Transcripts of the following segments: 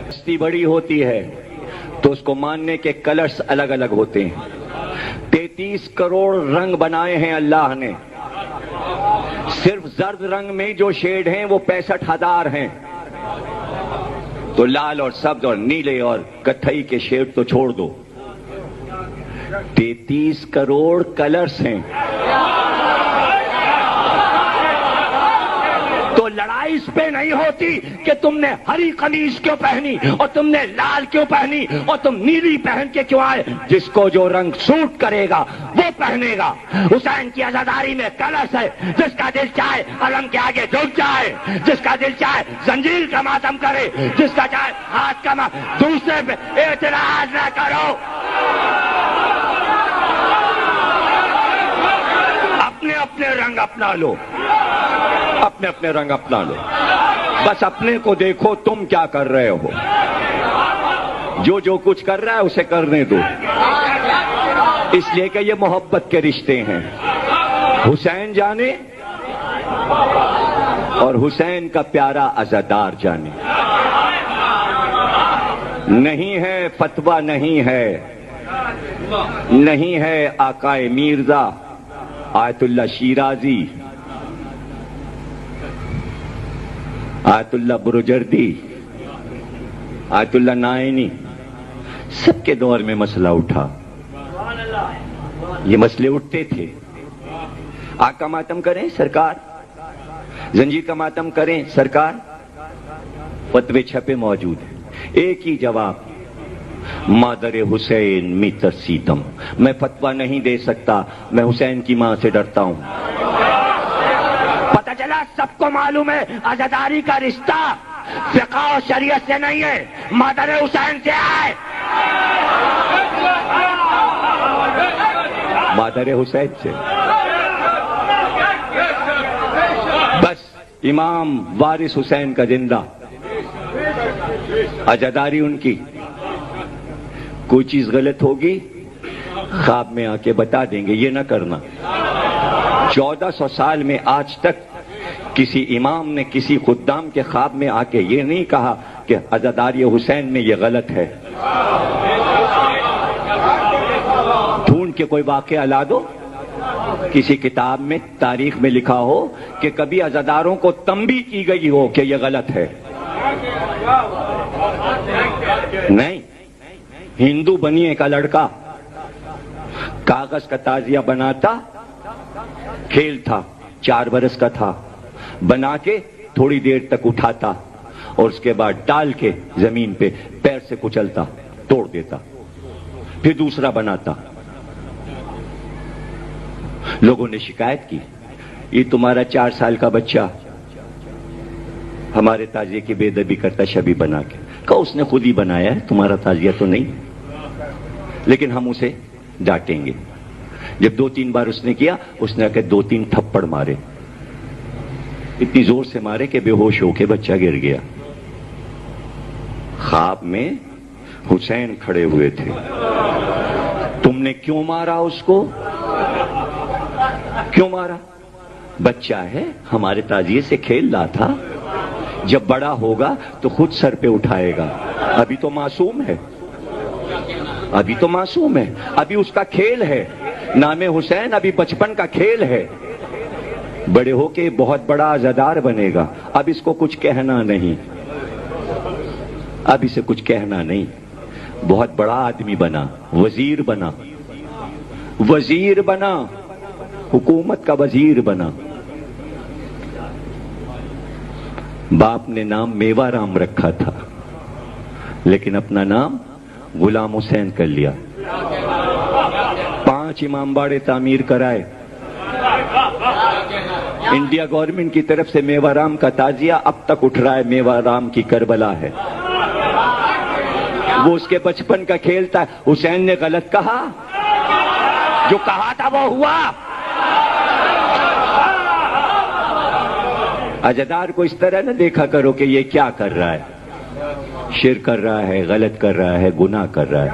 بستی بڑی ہوتی ہے تو اس کو ماننے کے کلرز الگ الگ ہوتے ہیں. 33 کروڑ رنگ بنائے ہیں اللہ نے. صرف زرد رنگ میں جو شیڈ ہیں وہ 65,000 ہیں. تو لال اور سبز اور نیلے اور کتھئی کے شیڈ تو چھوڑ دو. 33 کروڑ کلرز ہیں. تو لڑائی اس پہ نہیں ہوتی کہ تم نے ہری قمیض کیوں پہنی اور تم نے لال کیوں پہنی اور تم نیلی پہن کے کیوں آئے. جس کو جو رنگ سوٹ کرے گا وہ پہنے گا. حسین کی عزاداری میں کلرز ہے. جس کا دل چاہے علم کے آگے جھک جائے, جس کا دل چاہے زنجیر کا ماتم کرے, جس کا چاہے ہاتھ کا دوسرے پہ اعتراض نہ کرو. اپنے اپنے رنگ اپنا لو, اپنے اپنے رنگ اپنا لو. بس اپنے کو دیکھو تم کیا کر رہے ہو. جو کچھ کر رہا ہے اسے کرنے دو. اس لیے کہ یہ محبت کے رشتے ہیں. حسین جانے اور حسین کا پیارا عزادار جانے. نہیں ہے فتویٰ, نہیں ہے آقائے میرزا, آیت اللہ شیرازی, آیت اللہ بروجردی, آیت اللہ نائینی, سب کے دور میں مسئلہ اٹھا. یہ مسئلے اٹھتے تھے. آگ کا ماتم کریں سرکار, زنجیر کا ماتم کریں سرکار. فتوے چھپے موجود ہیں. ایک ہی جواب, مادر حسین می ترسیدم. میں فتویٰ نہیں دے سکتا, میں حسین کی ماں سے ڈرتا ہوں. پتہ چلا سب کو معلوم ہے عزاداری کا رشتہ فقہ و شریعت سے نہیں ہے, مادر حسین سے ہے. مادر حسین سے. بس امام وارث حسین کا زندہ, عزاداری ان کی. کوئی چیز غلط ہوگی خواب میں آ کے بتا دیں گے, یہ نہ کرنا. 1400 سال میں آج تک کسی امام نے کسی خدام کے خواب میں آ کے یہ نہیں کہا کہ عزاداری حسین میں یہ غلط ہے. ڈھونڈ کے کوئی واقعہ لا دو, کسی کتاب میں تاریخ میں لکھا ہو کہ کبھی عزاداروں کو تنبیہ کی گئی ہو کہ یہ غلط ہے. نہیں. ہندو بنیے کا لڑکا کاغذ کا تعزیہ بناتا, کھیل تھا, 4 برس کا تھا, بنا کے تھوڑی دیر تک اٹھاتا اور اس کے بعد ڈال کے زمین پہ پیر سے کچلتا, توڑ دیتا, پھر دوسرا بناتا. لوگوں نے شکایت کی, یہ تمہارا 4 سال کا بچہ ہمارے تعزیے کی بے ادبی کرتا شبی بنا کے. کہا اس نے خود ہی بنایا ہے, تمہارا تعزیہ تو نہیں, لیکن ہم اسے ڈانٹیں گے. جب 2-3 بار اس نے کیا, اس نے آ کے 2-3 تھپڑ مارے, اتنی زور سے مارے کہ بے ہوش ہو کے بچہ گر گیا. خواب میں حسین کھڑے ہوئے تھے. تم نے کیوں مارا اس کو, کیوں مارا؟ بچہ ہے, ہمارے تعزیے سے کھیل رہا تھا, جب بڑا ہوگا تو خود سر پہ اٹھائے گا. ابھی تو معصوم ہے, ابھی تو معصوم ہے, ابھی اس کا کھیل ہے. نام حسین ابھی بچپن کا کھیل ہے. بڑے ہو کے بہت بڑا عزادار بنے گا. اب اس کو کچھ کہنا نہیں, اب اسے کچھ کہنا نہیں. بہت بڑا آدمی بنا, وزیر بنا, وزیر بنا, حکومت کا وزیر بنا. باپ نے نام میوا رام رکھا تھا, لیکن اپنا نام غلام حسین کر لیا. 5 امام باڑے تعمیر کرائے. انڈیا گورنمنٹ کی طرف سے میوا رام کا تعزیہ اب تک اٹھ رہا ہے. میوا رام کی کربلا ہے, وہ اس کے بچپن کا کھیل تھا. حسین نے غلط کہا, جو کہا تھا وہ ہوا. عزادار کو اس طرح نہ دیکھا کرو کہ یہ کیا کر رہا ہے, شرک کر رہا ہے, غلط کر رہا ہے, گناہ کر رہا ہے.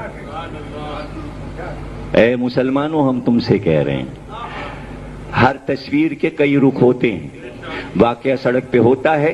اے مسلمانوں, ہم تم سے کہہ رہے ہیں, ہر تصویر کے کئی رخ ہوتے ہیں. واقعہ سڑک پہ ہوتا ہے